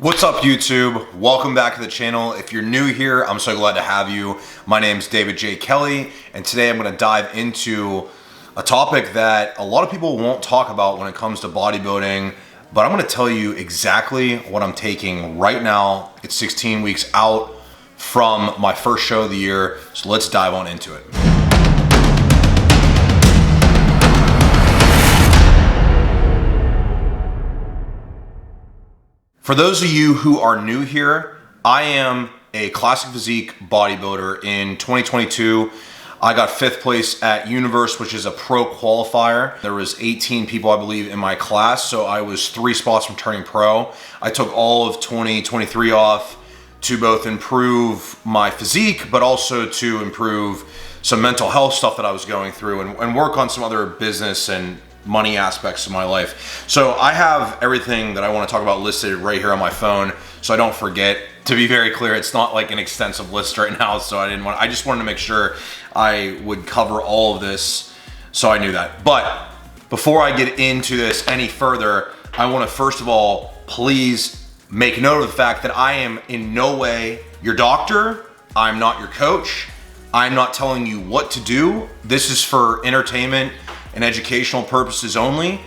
What's up, YouTube? Welcome back to the channel. If you're new here, I'm so glad to have you. My name's David J. Kelly, and today I'm gonna dive into a topic that a lot of people won't talk about when it comes to bodybuilding, but I'm gonna tell you exactly what I'm taking right now. It's 16 weeks out from my first show of the year, so let's dive on into it. For those of you who are new here, I am a classic physique bodybuilder. In 2022, I got 5th place at Universe, which is a pro qualifier. There was 18 people, I believe, in my class, so I was 3 spots from turning pro. I took all of 2023 off to both improve my physique, but also to improve some mental health stuff that I was going through and work on some other business and money aspects of my life. So I have everything that I want to talk about listed right here on my phone, so I don't forget. To be very clear, it's not like an extensive list right now, so I just wanted to make sure I would cover all of this, so I knew that. But before I get into this any further, I want to first of all, please make note of the fact that I am in no way your doctor. I'm not your coach. I'm not telling you what to do. This is for entertainment and educational purposes only.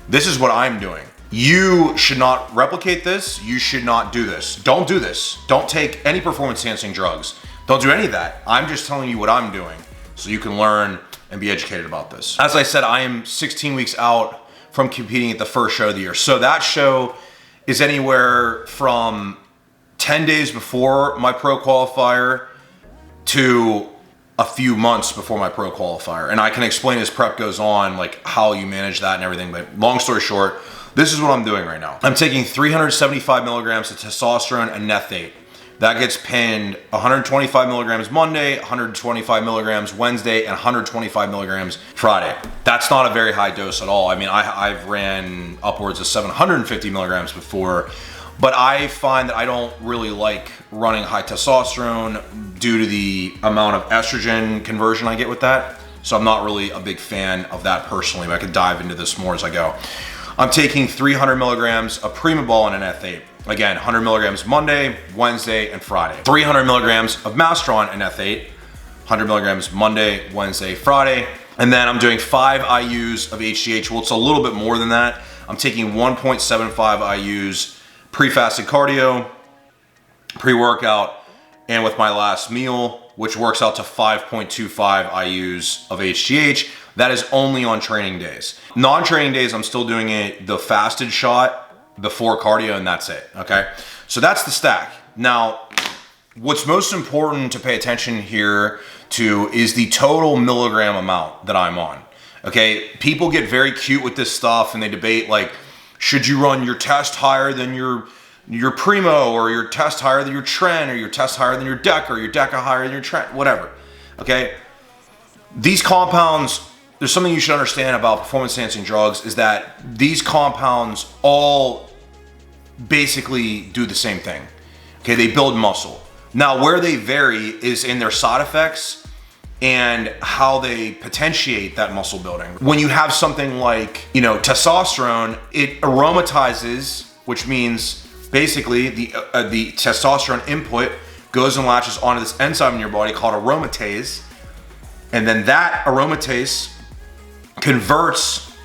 This is what I'm doing. You should not replicate this. You should not do this. Don't do this. Don't take any performance enhancing drugs. Don't do any of that. I'm just telling you what I'm doing so you can learn and be educated about this. As I said, I am 16 weeks out from competing at the first show of the year. So that show is anywhere from 10 days before my pro qualifier to a few months before my pro qualifier. And I can explain as prep goes on, like how you manage that and everything. But long story short, this is what I'm doing right now. I'm taking 375 milligrams of testosterone and nethate. That gets pinned 125 milligrams Monday, 125 milligrams Wednesday, and 125 milligrams Friday. That's not a very high dose at all. I mean, I've ran upwards of 750 milligrams before, but I find that I don't really like running high testosterone due to the amount of estrogen conversion I get with that. So I'm not really a big fan of that personally, but I could dive into this more as I go. I'm taking 300 milligrams of Primabol and an ethate. Again, 100 milligrams Monday, Wednesday, and Friday. 300 milligrams of Mastron and ethate. 100 milligrams Monday, Wednesday, Friday. And then I'm doing 5 IUs of HGH. Well, it's a little bit more than that. I'm taking 1.75 IUs pre-fasted cardio, pre-workout, and with my last meal, which works out to 5.25 IUs of HGH. That is only on training days. Non-training days, I'm still doing the fasted shot before cardio, and that's it, okay? So that's the stack. Now, what's most important to pay attention here to is the total milligram amount that I'm on, okay? People get very cute with this stuff and they debate like, should you run your test higher than your primo, or your test higher than your tren, or your test higher than your deca, or your deca higher than your tren, whatever, okay? These compounds, there's something you should understand about performance enhancing drugs is that these compounds all basically do the same thing, okay? They build muscle. Now, where they vary is in their side effects and how they potentiate that muscle building. When you have something like, testosterone, it aromatizes, which means basically the testosterone input goes and latches onto this enzyme in your body called aromatase, and then that aromatase converts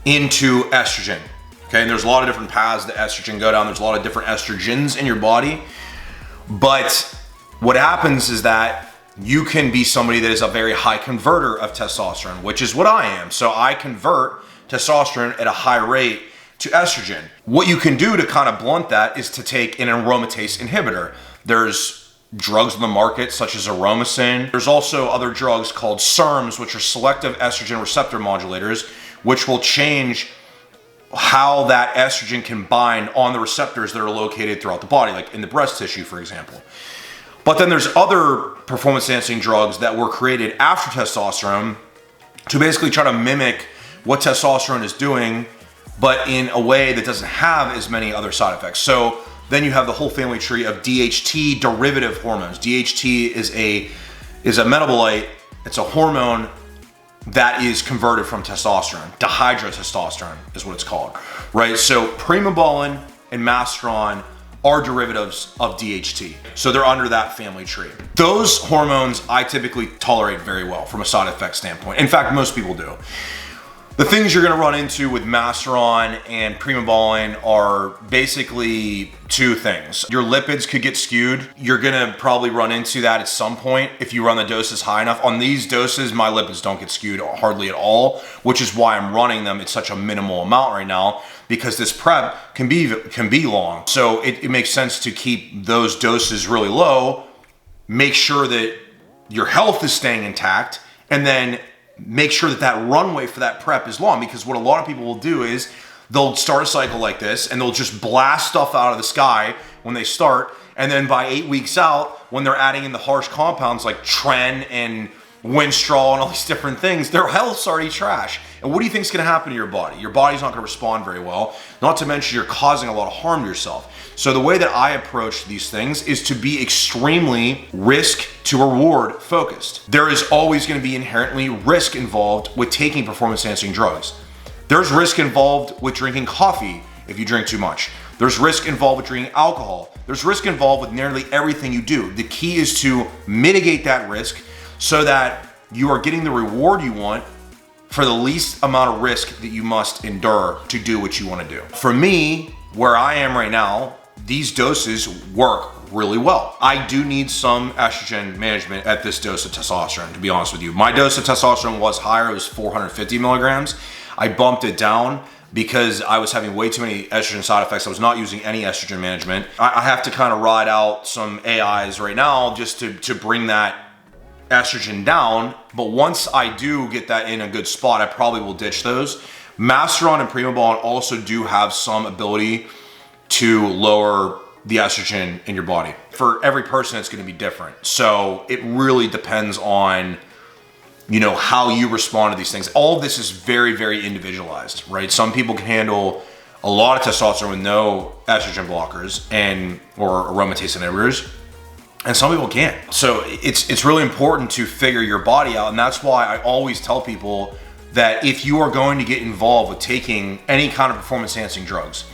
into estrogen, okay? And there's a lot of different paths that estrogen go down. There's a lot of different estrogens in your body, but what happens is that you can be somebody that is a very high converter of testosterone, which is what I am. So I convert testosterone at a high rate to estrogen. What you can do to kind of blunt that is to take an aromatase inhibitor. There's drugs on the market such as aromacin. There's also other drugs called SERMs, which are selective estrogen receptor modulators, which will change how that estrogen can bind on the receptors that are located throughout the body, like in the breast tissue, for example. But then there's other performance enhancing drugs that were created after testosterone to basically try to mimic what testosterone is doing, but in a way that doesn't have as many other side effects. So then you have the whole family tree of DHT derivative hormones. DHT is a metabolite. It's a hormone that is converted from testosterone. Dihydrotestosterone is what it's called, right? So Primobolan and Mastron are derivatives of DHT. So they're under that family tree. Those hormones I typically tolerate very well from a side effect standpoint. In fact, most people do. The things you're gonna run into with Masteron and Primobolan are basically two things. Your lipids could get skewed. You're gonna probably run into that at some point if you run the doses high enough. On these doses, my lipids don't get skewed hardly at all, which is why I'm running them at such a minimal amount right now, because this prep can be long. So it makes sense to keep those doses really low, make sure that your health is staying intact, and then make sure that that runway for that prep is long. Because what a lot of people will do is they'll start a cycle like this and they'll just blast stuff out of the sky when they start, and then by 8 weeks out, when they're adding in the harsh compounds like Tren and Winstrol and all these different things, their health's already trash. And what do you think is going to happen to your body? Your body's not going to respond very well. Not to mention you're causing a lot of harm to yourself. So the way that I approach these things is to be extremely risk to reward focused. There is always going to be inherently risk involved with taking performance enhancing drugs. There's risk involved with drinking coffee if you drink too much. There's risk involved with drinking alcohol. There's risk involved with nearly everything you do. The key is to mitigate that risk so that you are getting the reward you want for the least amount of risk that you must endure to do what you want to do. For me, where I am right now, these doses work really well. I do need some estrogen management at this dose of testosterone, to be honest with you. My dose of testosterone was higher, it was 450 milligrams. I bumped it down because I was having way too many estrogen side effects. I was not using any estrogen management. I have to kind of ride out some AIs right now just to bring that estrogen down. But once I do get that in a good spot, I probably will ditch those. Masteron and Primobolan also do have some ability to lower the estrogen in your body. For every person, it's going to be different. So it really depends on, you know, how you respond to these things. All of this is very, very individualized, right? Some people can handle a lot of testosterone with no estrogen blockers or aromatase inhibitors, and some people can't. So it's really important to figure your body out, and that's why I always tell people that if you are going to get involved with taking any kind of performance enhancing drugs,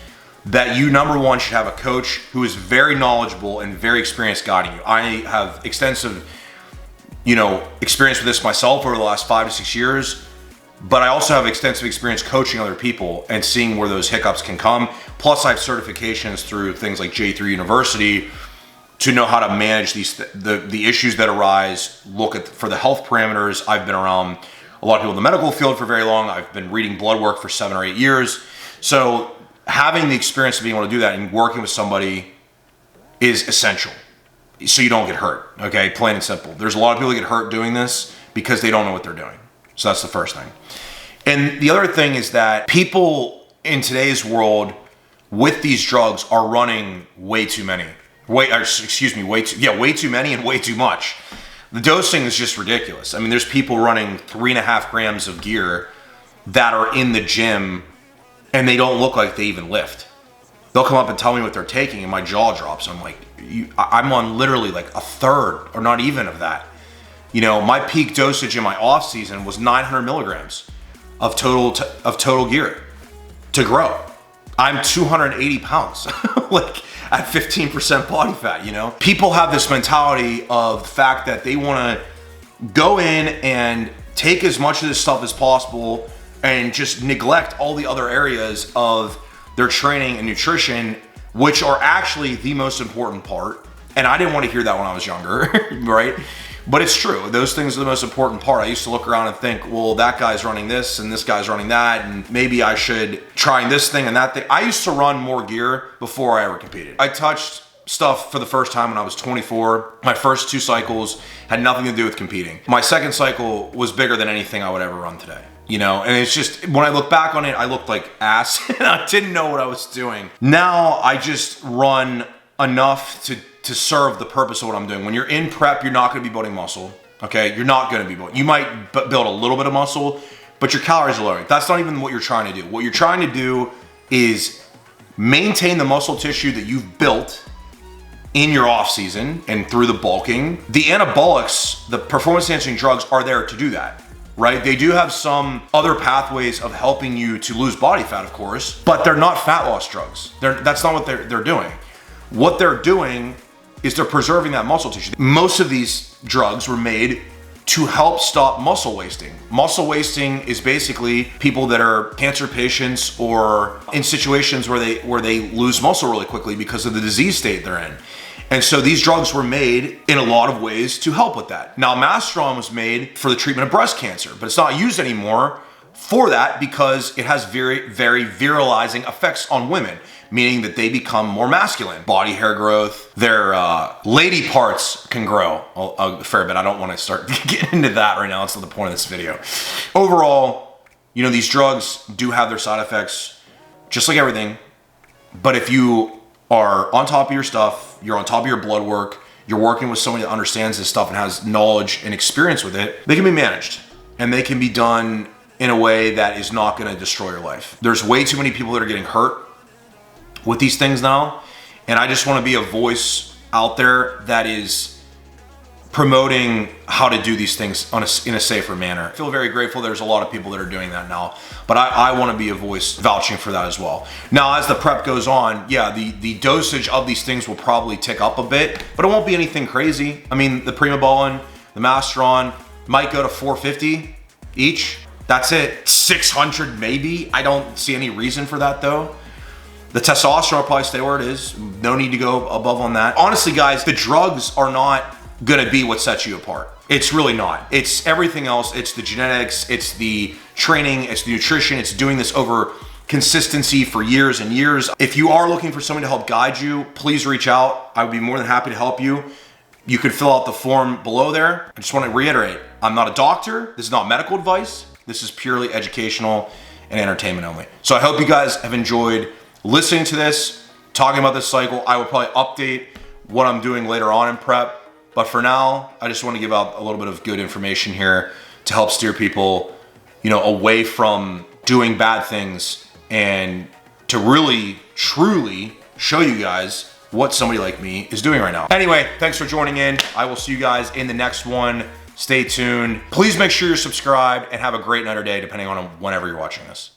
that you, number one, should have a coach who is very knowledgeable and very experienced guiding you. I have extensive, experience with this myself over the last 5 to 6 years, but I also have extensive experience coaching other people and seeing where those hiccups can come. Plus I have certifications through things like J3 University to know how to manage the issues that arise, for the health parameters. I've been around a lot of people in the medical field for very long. I've been reading blood work for 7 or 8 years. So having the experience of being able to do that and working with somebody is essential so you don't get hurt, okay? Plain and simple. There's a lot of people that get hurt doing this because they don't know what they're doing. So that's the first thing. And the other thing is that people in today's world with these drugs are running way too many. Way too many and way too much. The dosing is just ridiculous. I mean, there's people running 3.5 grams of gear that are in the gym and they don't look like they even lift. They'll come up and tell me what they're taking and my jaw drops. I'm like, I'm on literally like a third or not even of that. My peak dosage in my off season was 900 milligrams of total gear to grow. I'm 280 pounds, like at 15% body fat, People have this mentality of the fact that they want to go in and take as much of this stuff as possible and just neglect all the other areas of their training and nutrition, which are actually the most important part. And I didn't want to hear that when I was younger, right? But it's true. Those things are the most important part. I used to look around and think, well, that guy's running this and this guy's running that, and maybe I should try this thing and that thing. I used to run more gear before I ever competed. I touched stuff for the first time when I was 24. My first 2 cycles had nothing to do with competing. My second cycle was bigger than anything I would ever run today. And it's just, when I look back on it, I looked like ass and I didn't know what I was doing. Now I just run enough to serve the purpose of what I'm doing. When you're in prep, you're not gonna be building muscle, okay? You're not gonna be building. You might build a little bit of muscle, but your calories are low. That's not even what you're trying to do. What you're trying to do is maintain the muscle tissue that you've built in your off season and through the bulking. The anabolics, the performance enhancing drugs, are there to do that, right? They do have some other pathways of helping you to lose body fat, of course, but they're not fat loss drugs. That's not what they're doing. what they're doing is they're preserving that muscle tissue. Most of these drugs were made to help stop muscle wasting. Muscle wasting is basically people that are cancer patients or in situations where they lose muscle really quickly because of the disease state they're in. And so these drugs were made in a lot of ways to help with that. Now, Mastron was made for the treatment of breast cancer, but it's not used anymore for that because it has very, very virilizing effects on women, meaning that they become more masculine. Body hair growth, their lady parts can grow a fair bit. I don't want to start getting into that right now. That's not the point of this video. Overall, you know, these drugs do have their side effects, just like everything. But if you are on top of your stuff, you're on top of your blood work, you're working with somebody that understands this stuff and has knowledge and experience with it, they can be managed and they can be done in a way that is not going to destroy your life. There's way too many people that are getting hurt with these things now, and I just want to be a voice out there that is promoting how to do these things in a safer manner. I feel very grateful there's a lot of people that are doing that now, but I want to be a voice vouching for that as well. Now, as the prep goes on, yeah, the dosage of these things will probably tick up a bit, but it won't be anything crazy. I mean, the Primobolan, the Mastron might go to 450 each. That's it. 600 maybe. I don't see any reason for that though. The testosterone will probably stay where it is. No need to go above on that. Honestly, guys, the drugs are not gonna be what sets you apart. It's really not. It's everything else. It's the genetics, it's the training, it's the nutrition, it's doing this over consistency for years and years. If you are looking for someone to help guide you, please reach out. I would be more than happy to help you. You could fill out the form below there. I just want to reiterate, I'm not a doctor. This is not medical advice. This is purely educational and entertainment only. So I hope you guys have enjoyed listening to this, talking about this cycle. I will probably update what I'm doing later on in prep. But for now, I just want to give out a little bit of good information here to help steer people, you know, away from doing bad things and to really, truly show you guys what somebody like me is doing right now. Anyway, thanks for joining in. I will see you guys in the next one. Stay tuned. Please make sure you're subscribed and have a great night or day, depending on whenever you're watching this.